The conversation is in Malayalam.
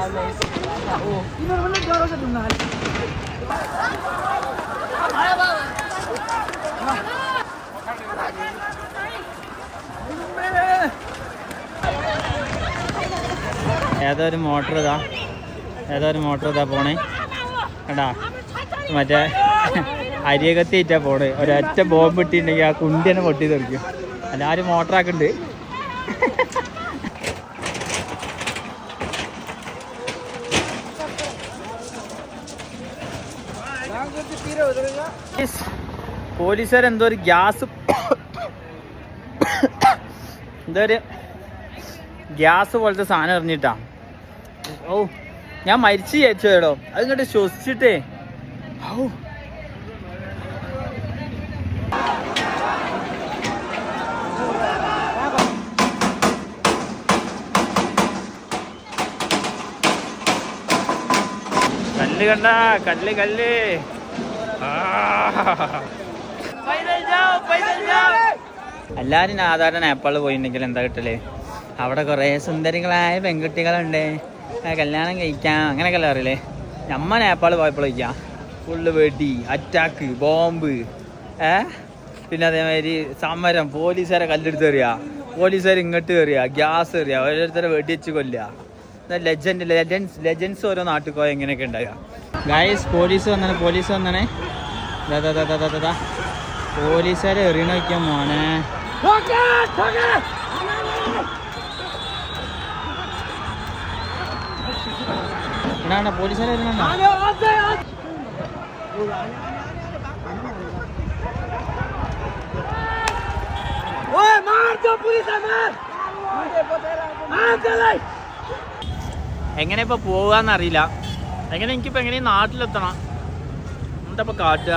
ഏതോ ഒരു മോട്ടർ ഇതാ പോണേ കേട്ടാ. മറ്റേ അരിയകത്തിയിട്ടാ പോണേ. ഒരൊറ്റ ബോംബ് ഇട്ടിട്ടുണ്ടെങ്കിൽ ആ കുണ്ടി തന്നെ പൊട്ടി തെറിക്കും. എല്ലാവരും മോട്ടറാക്കുന്നുണ്ട്. പോലീസുകാരെന്തോ ഒരു ഗ്യാസ് പോലത്തെ സാധനം എറിഞ്ഞിട്ടാ. ഓ ഞാൻ മരിച്ചു ചേച്ചോടോ. അതിങ്ങോട്ട് ശ്വസിച്ചിട്ടേ. ഓ കല്ല് കണ്ട കല്ല് എല്ലാരും സാധാരണ നേപ്പാളിൽ പോയിട്ടുണ്ടെങ്കിൽ എന്താ കിട്ടല്? അവിടെ കുറേ സുന്ദരികളായ പെൺകുട്ടികളുണ്ട്, കല്യാണം കഴിക്കാം അങ്ങനെയൊക്കെ അറിയില്ലേ. നമ്മ നേപ്പാൾ പോയപ്പോഴേക്കാം ഫുള്ള് വെടി, അറ്റാക്ക്, ബോംബ്, പിന്നെ അതേമാതിരി സമരം, പോലീസുകാരെ കല്ലെടുത്ത് എറിയുക, പോലീസുകാർ ഇങ്ങോട്ട് എറിയുക, ഗ്യാസ് എറിയുക, ഓരോരുത്തരെ വെടിവെച്ച് കൊല്ലുക. ലെജൻസ് ഓരോ നാട്ടിൽ പോയാൽ എങ്ങനെയൊക്കെ ഉണ്ടാകുക. ഗൈസ് പോലീസ് വന്നേ പോലീസുകാരെ എറിയണ വയ്ക്കാൻ മോനെ. എന്നാ പോലീസുകാരെ എറിയണ എങ്ങനെ ഇപ്പൊ പോവാന്നറിയില്ല. എനിക്കിപ്പോ എങ്ങനെയും നാട്ടിലെത്തണം. എന്താ ഇപ്പൊ കാട്ടുക?